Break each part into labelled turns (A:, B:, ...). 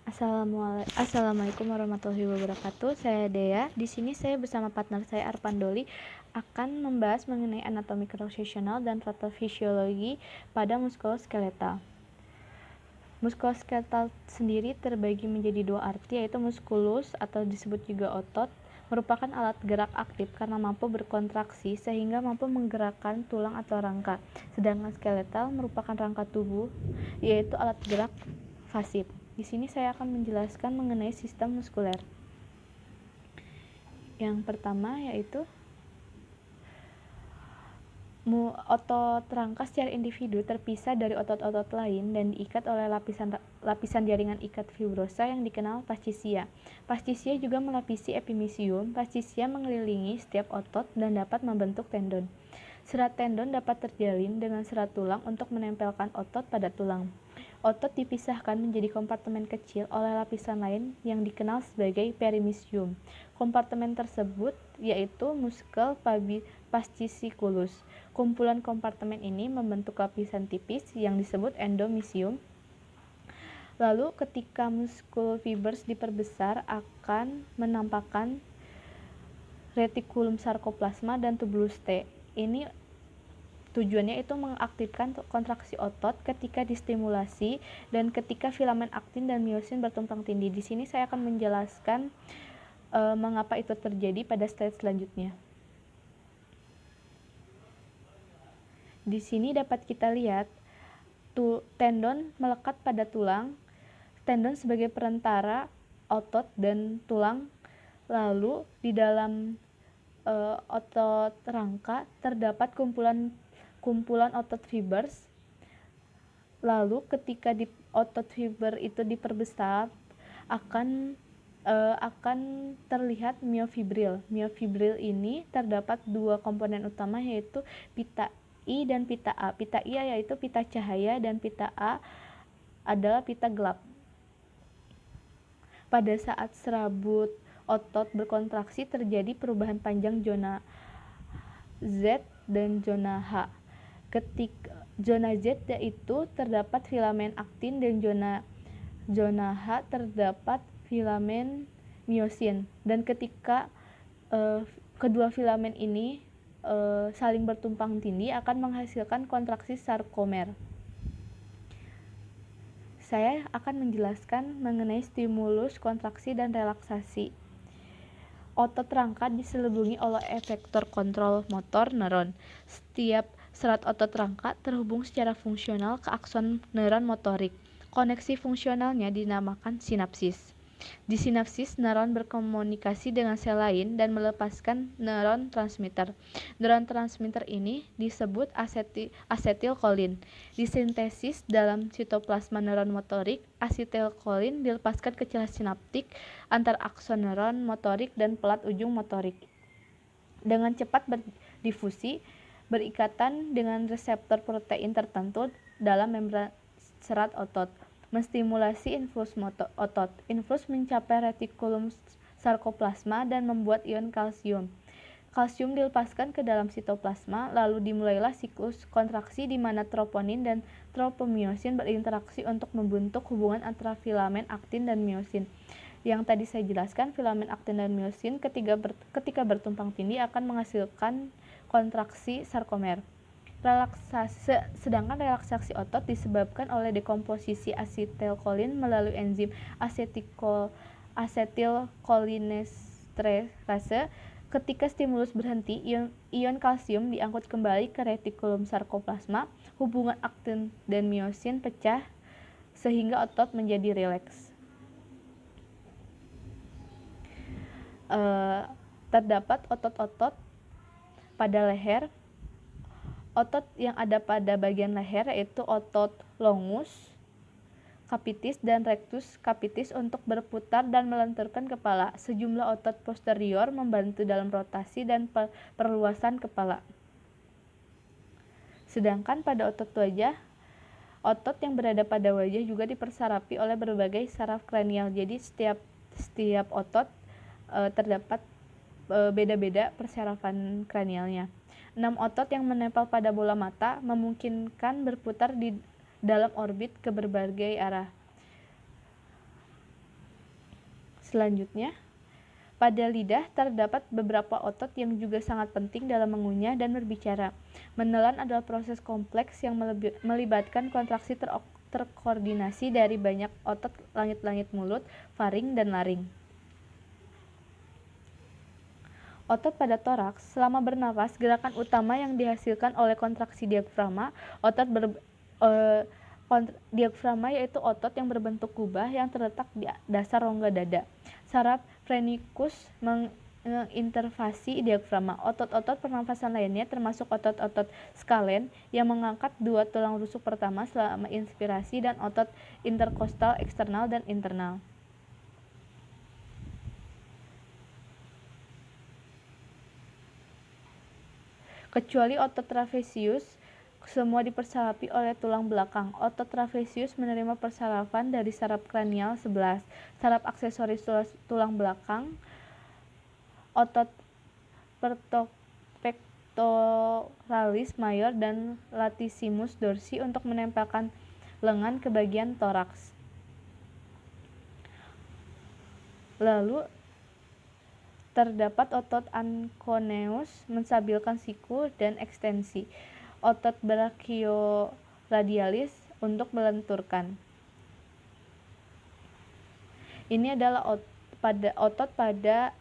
A: Assalamualaikum warahmatullahi wabarakatuh. Saya Dea. Di sini saya bersama partner saya Arpan Doli akan membahas mengenai anatomi kross-seksional dan patofisiologi pada muskuloskeletal. Muskuloskeletal sendiri terbagi menjadi dua arti, yaitu muskulus atau disebut juga otot, merupakan alat gerak aktif karena mampu berkontraksi sehingga mampu menggerakkan tulang atau rangka. Sedangkan skeletal merupakan rangka tubuh, yaitu alat gerak pasif. Di sini saya akan menjelaskan mengenai sistem muskuler. Yang pertama yaitu otot rangka secara individu terpisah dari otot-otot lain dan diikat oleh lapisan jaringan ikat fibrosa yang dikenal fascia. Fascia juga melapisi epimysium. Fascia mengelilingi setiap otot dan dapat membentuk tendon. Serat tendon dapat terjalin dengan serat tulang untuk menempelkan otot pada tulang. Otot dipisahkan menjadi kompartemen kecil oleh lapisan lain yang dikenal sebagai perimysium. Kompartemen tersebut yaitu muskel fasciculus. Kumpulan kompartemen ini membentuk lapisan tipis yang disebut endomysium. Lalu ketika muscle fibers diperbesar akan menampakkan retikulum sarkoplasma dan tubulus T. Ini tujuannya itu mengaktifkan kontraksi otot ketika distimulasi dan ketika filamen aktin dan miosin bertumpang tindih. Di sini saya akan menjelaskan mengapa itu terjadi pada slide selanjutnya. Di sini dapat kita lihat tendon melekat pada tulang, tendon sebagai perantara otot dan tulang. Lalu di dalam otot rangka terdapat kumpulan otot fibers. Lalu ketika otot fiber itu diperbesar akan terlihat myofibril. Myofibril ini terdapat dua komponen utama, yaitu pita I dan pita A. Pita I yaitu pita cahaya dan pita A adalah pita gelap. Pada saat serabut otot berkontraksi terjadi perubahan panjang zona Z dan zona H. Ketika zona Z yaitu terdapat filamen aktin dan zona H terdapat filamen miosin. Dan ketika kedua filamen ini saling bertumpang tindih akan menghasilkan kontraksi sarkomer. Saya akan menjelaskan mengenai stimulus, kontraksi, dan relaksasi. Otot rangka diselubungi oleh efektor kontrol motor neuron. Setiap serat otot rangka terhubung secara fungsional ke akson neuron motorik. Koneksi fungsionalnya dinamakan sinapsis. Di sinapsis, neuron berkomunikasi dengan sel lain dan melepaskan neuron transmitter. Neuron transmitter ini disebut asetilkolin. Disintesis dalam sitoplasma neuron motorik, asetilkolin dilepaskan ke celah sinaptik antar akson neuron motorik dan pelat ujung motorik. Dengan cepat berdifusi, berikatan dengan reseptor protein tertentu dalam membran serat otot, menstimulasi influx otot. Influx mencapai retikulum sarkoplasma dan membuat ion kalsium. Kalsium dilepaskan ke dalam sitoplasma, lalu dimulailah siklus kontraksi di mana troponin dan tropomyosin berinteraksi untuk membentuk hubungan antara filamen aktin dan miosin. Yang tadi saya jelaskan, filamen aktin dan miosin ketika bertumpang tindih akan menghasilkan kontraksi sarkomer. Sedangkan relaksasi otot disebabkan oleh dekomposisi asetilkolin melalui enzim asetilkolinesterase. Ketika stimulus berhenti, ion kalsium diangkut kembali ke retikulum sarkoplasma, hubungan aktin dan miosin pecah sehingga otot menjadi rileks. Terdapat otot-otot pada leher. Otot yang ada pada bagian leher yaitu otot longus capitis dan rectus capitis untuk berputar dan melenturkan kepala. Sejumlah otot posterior membantu dalam rotasi dan perluasan kepala. Sedangkan pada otot wajah, otot yang berada pada wajah juga dipersarapi oleh berbagai saraf kranial. Jadi setiap otot terdapat beda-beda persarafan kranialnya. 6 otot yang menempel pada bola mata memungkinkan berputar di dalam orbit ke berbagai arah. Selanjutnya, pada lidah terdapat beberapa otot yang juga sangat penting dalam mengunyah dan berbicara. Menelan adalah proses kompleks yang melibatkan kontraksi terkoordinasi dari banyak otot langit-langit mulut, faring, dan laring. Otot pada toraks, selama bernapas, gerakan utama yang dihasilkan oleh kontraksi diafragma. Diafragma yaitu otot yang berbentuk kubah yang terletak di dasar rongga dada. Saraf phrenikus mengintervasi diafragma. Otot-otot pernafasan lainnya termasuk otot-otot skalen yang mengangkat dua tulang rusuk pertama selama inspirasi dan otot interkostal eksternal dan internal. Kecuali otot trapesius, semua dipersarapi oleh tulang belakang. Otot trapesius menerima persarafan dari saraf kranial 11, saraf aksesoris tulang belakang, otot pectoralis major dan latissimus dorsi untuk menempelkan lengan ke bagian toraks. Lalu terdapat otot anconeus menstabilkan siku dan ekstensi. Otot brachioradialis untuk melenturkan. Ini adalah otot pada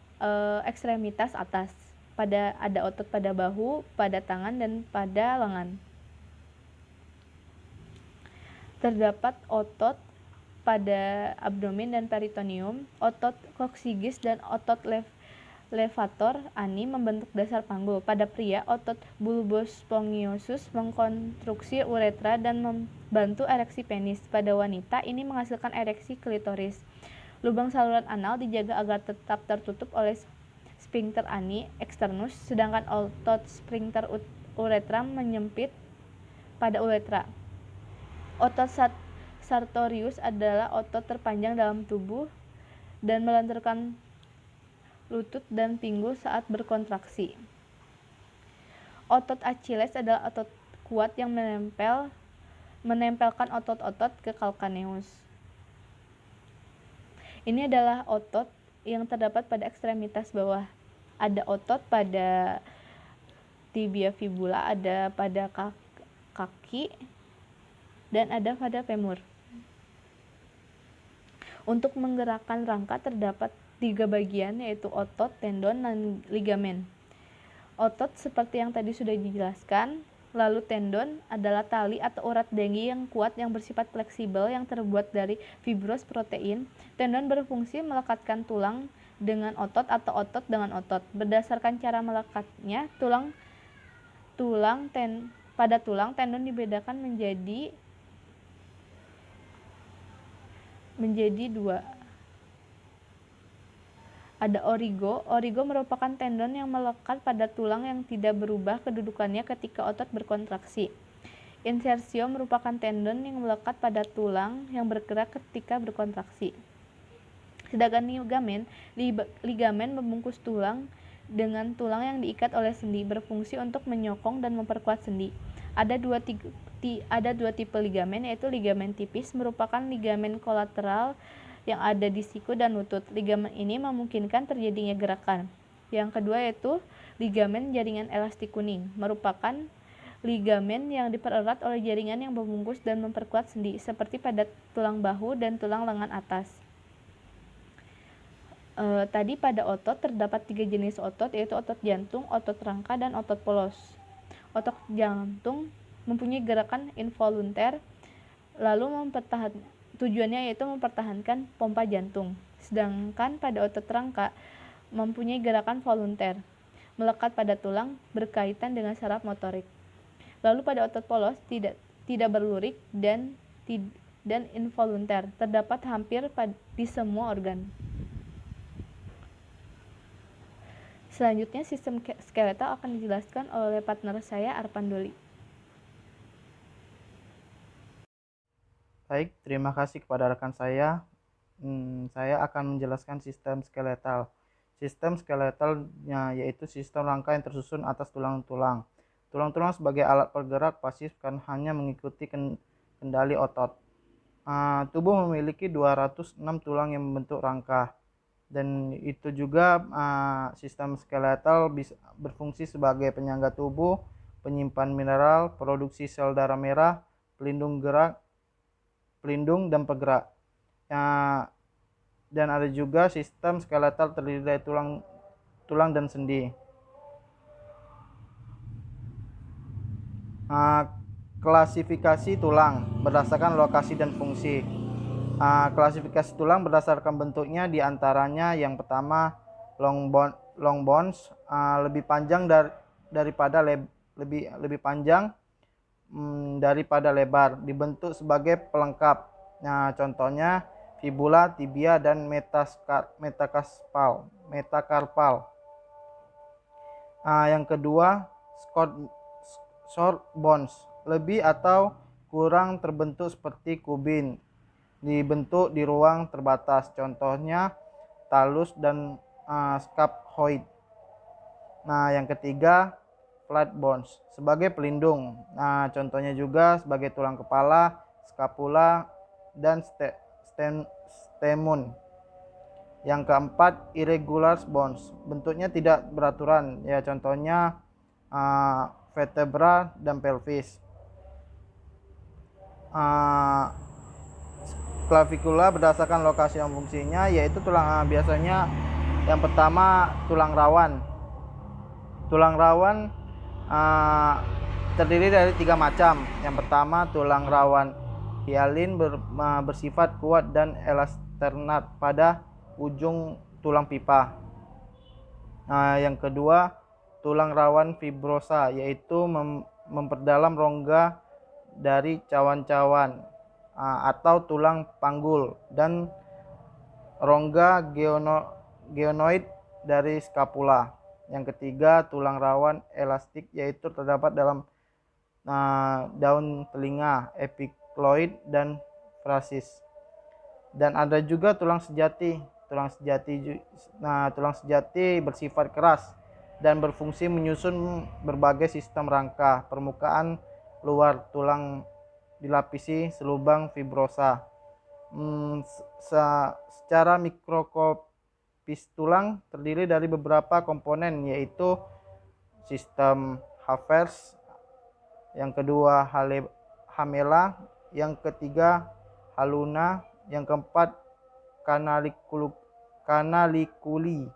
A: ekstremitas atas. Ada otot pada bahu, pada tangan, dan pada lengan. Terdapat otot pada abdomen dan peritoneum. Otot coccygeus dan otot levator ani membentuk dasar panggul. Pada pria, otot bulbus spongiosum mengkonstruksi uretra dan membantu ereksi penis. Pada wanita, ini menghasilkan ereksi klitoris. Lubang saluran anal dijaga agar tetap tertutup oleh sphincter ani externus, sedangkan otot sphincter uretra menyempit pada uretra. Otot sartorius adalah otot terpanjang dalam tubuh dan melenturkan lutut dan pinggul saat berkontraksi. Otot Achilles adalah otot kuat yang menempelkan otot-otot ke calcaneus. Ini adalah otot yang terdapat pada ekstremitas bawah. Ada otot pada tibia fibula, ada pada kaki, dan ada pada femur. Untuk menggerakkan rangka terdapat 3 bagian, yaitu otot, tendon, dan ligamen. Otot seperti yang tadi sudah dijelaskan. Lalu tendon adalah tali atau urat daging yang kuat yang bersifat fleksibel yang terbuat dari fibros protein. Tendon berfungsi melekatkan tulang dengan otot atau otot dengan otot. Berdasarkan cara melekatnya, pada tulang tendon dibedakan menjadi 2. Ada origo. Origo merupakan tendon yang melekat pada tulang yang tidak berubah kedudukannya ketika otot berkontraksi. Insersio merupakan tendon yang melekat pada tulang yang bergerak ketika berkontraksi. Sedangkan ligamen membungkus tulang dengan tulang yang diikat oleh sendi, berfungsi untuk menyokong dan memperkuat sendi. Ada dua tipe ligamen, yaitu ligamen tipis merupakan ligamen kolateral yang ada di siku dan lutut. Ligamen ini memungkinkan terjadinya gerakan. Yang kedua yaitu ligamen jaringan elastik kuning, merupakan ligamen yang dipererat oleh jaringan yang membungkus dan memperkuat sendi, seperti pada tulang bahu dan tulang lengan atas. Tadi pada otot terdapat 3 jenis otot, yaitu otot jantung, otot rangka, dan otot polos. Otot jantung mempunyai gerakan involunter, lalu tujuannya yaitu mempertahankan pompa jantung. Sedangkan pada otot rangka mempunyai gerakan volunter, melekat pada tulang, berkaitan dengan saraf motorik. Lalu pada otot polos tidak berlurik dan involunter, terdapat hampir di semua organ. Selanjutnya sistem skeletal akan dijelaskan oleh partner saya Arpandoli.
B: Baik, terima kasih kepada rekan saya. Saya akan menjelaskan sistem skeletal. Sistem skeletalnya yaitu sistem rangka yang tersusun atas tulang-tulang. Tulang-tulang sebagai alat bergerak pasif kan hanya mengikuti kendali otot. Tubuh memiliki 206 tulang yang membentuk rangka. Dan itu juga sistem skeletal bisa berfungsi sebagai penyangga tubuh, penyimpan mineral, produksi sel darah merah, pelindung gerak, pelindung dan penggerak. Dan ada juga sistem skeletal terdiri dari tulang dan sendi. Klasifikasi tulang berdasarkan lokasi dan fungsi. Klasifikasi tulang berdasarkan bentuknya diantaranya yang pertama long bones, lebih panjang daripada lebih panjang daripada lebar, dibentuk sebagai pelengkap. Nah, contohnya fibula, tibia, dan metakarpal. Yang kedua short bones, lebih atau kurang terbentuk seperti kubin, dibentuk di ruang terbatas, contohnya talus dan scaphoid. Nah, yang ketiga flat bones, sebagai pelindung. Nah, contohnya juga sebagai tulang kepala, scapula, dan sternum. Yang keempat irregular bones, bentuknya tidak beraturan, ya contohnya vertebra dan pelvis. Clavicula berdasarkan lokasi dan fungsinya, yaitu tulang biasanya yang pertama tulang rawan. Tulang rawan terdiri dari 3 macam. Yang pertama tulang rawan hyalin bersifat kuat dan elasternat pada ujung tulang pipa. Yang kedua tulang rawan fibrosa, yaitu memperdalam rongga dari cawan-cawan atau tulang panggul dan rongga geonoid dari skapula. Yang ketiga tulang rawan elastik, yaitu terdapat dalam daun telinga, epikloid dan frasis. Dan ada juga tulang sejati. Tulang sejati bersifat keras dan berfungsi menyusun berbagai sistem rangka permukaan luar tulang dilapisi selubang fibrosa. Secara mikroskopis tulang terdiri dari beberapa komponen, yaitu sistem Havers, yang kedua hamela, yang ketiga haluna, yang keempat canaliculi.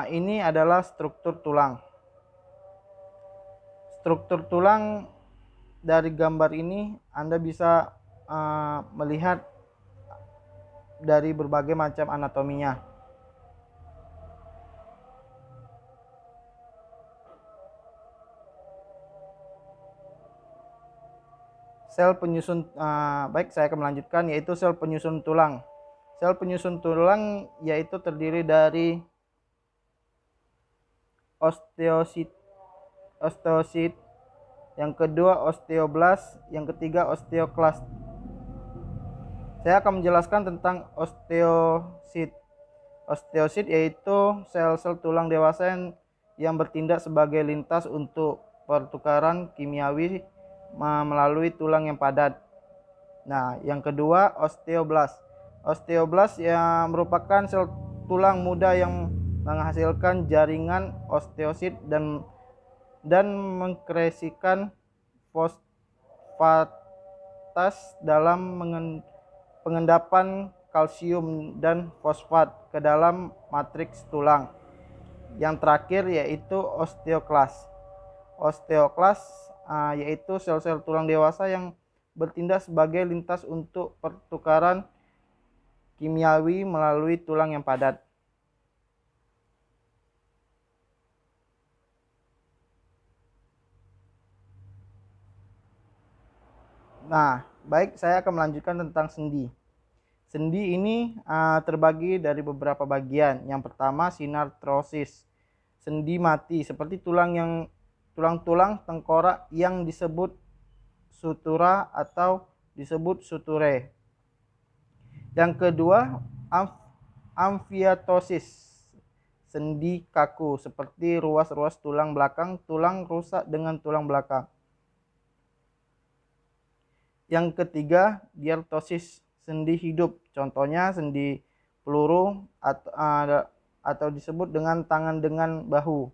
B: Ini adalah struktur tulang. Struktur tulang dari gambar ini Anda bisa melihat dari berbagai macam anatominya. Sel penyusun, baik saya akan melanjutkan, yaitu sel penyusun tulang. Sel penyusun tulang yaitu terdiri dari osteosit, yang kedua osteoblast, yang ketiga osteoklast. Saya akan menjelaskan tentang osteosit. Osteosit yaitu sel-sel tulang dewasa yang bertindak sebagai lintas untuk pertukaran kimiawi melalui tulang yang padat. Nah, yang kedua osteoblast. Osteoblast yang merupakan sel tulang muda yang menghasilkan jaringan osteosit dan mengkresikan fosfatas dalam pengendapan kalsium dan fosfat ke dalam matriks tulang. Yang terakhir yaitu osteoklast. Osteoklast yaitu sel-sel tulang dewasa yang bertindak sebagai lintas untuk pertukaran kimiawi melalui tulang yang padat. Nah, baik, saya akan melanjutkan tentang sendi. Sendi ini terbagi dari beberapa bagian. Yang pertama sinartrosis, sendi mati, seperti tulang tengkorak yang disebut sutura atau disebut suture. Yang kedua amfiatosis, sendi kaku, seperti ruas-ruas tulang belakang, tulang rusak dengan tulang belakang. Yang ketiga diartosis, sendi hidup, contohnya sendi peluru atau disebut dengan tangan dengan bahu.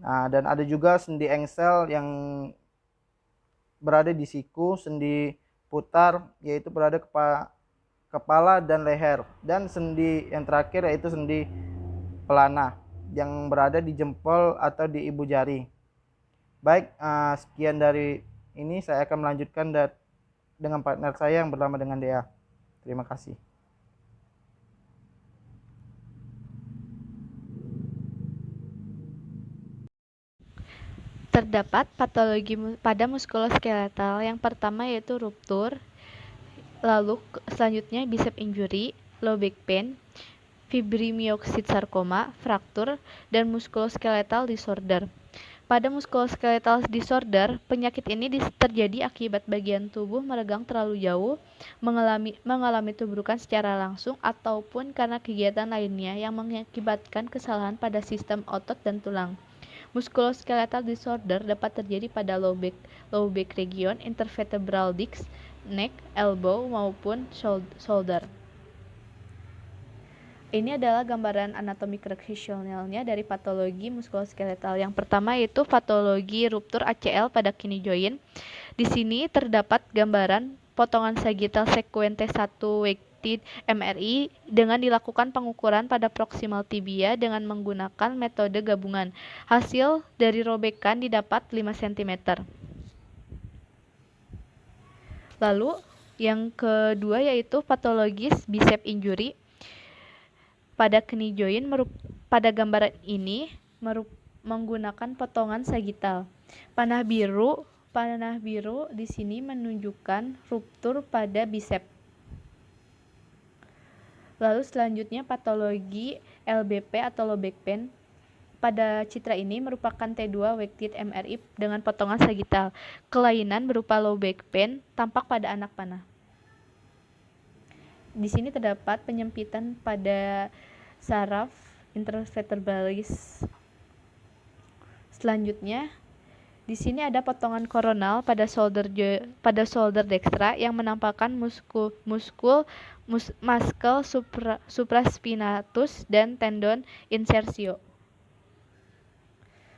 B: Nah, dan ada juga sendi engsel yang berada di siku, sendi putar yaitu berada kepala dan leher, dan sendi yang terakhir yaitu sendi pelana yang berada di jempol atau di ibu jari. Baik, sekian dari ini, saya akan melanjutkan dengan partner saya yang bernama dengan Dea. Terima kasih.
A: Terdapat patologi pada muskuloskeletal. Yang pertama yaitu ruptur, lalu selanjutnya bicep injury, low back pain, fibromyalgia sarcoma, fraktur, dan muskuloskeletal disorder. Pada muskuloskeletal disorder, penyakit ini terjadi akibat bagian tubuh meregang terlalu jauh, mengalami tubrukan secara langsung, ataupun karena kegiatan lainnya yang mengakibatkan kesalahan pada sistem otot dan tulang. Musculoskeletal disorder dapat terjadi pada low back region, intervertebral disc, neck, elbow, maupun shoulder. Ini adalah gambaran anatomi kranialnya dari patologi muskuloskeletal. Yang pertama yaitu patologi ruptur ACL pada kidney joint. Di sini terdapat gambaran potongan sagittal sequence 1 weighted MRI dengan dilakukan pengukuran pada proximal tibia dengan menggunakan metode gabungan. Hasil dari robekan didapat 5 cm. Lalu yang kedua yaitu patologis bicep injury pada kidney joint. Pada gambaran ini menggunakan potongan sagittal. Panah biru di sini menunjukkan ruptur pada bicep. Lalu selanjutnya patologi LBP atau low back pain. Pada citra ini merupakan T2 weighted MRI dengan potongan sagittal. Kelainan berupa low back pain tampak pada anak panah. Di sini terdapat penyempitan pada saraf intervertebralis. Selanjutnya, di sini ada potongan koronal pada shoulder dextra yang menampakkan muscle supraspinatus dan tendon insertio.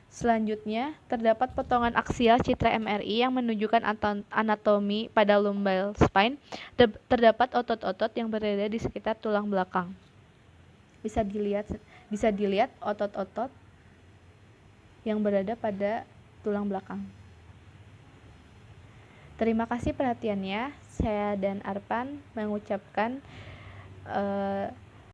A: Selanjutnya, terdapat potongan aksial citra MRI yang menunjukkan anatomi pada lumbar spine. Terdapat otot-otot yang berada di sekitar tulang belakang. Bisa dilihat otot-otot yang berada pada tulang belakang. Terima kasih perhatiannya. Saya dan Arpan mengucapkan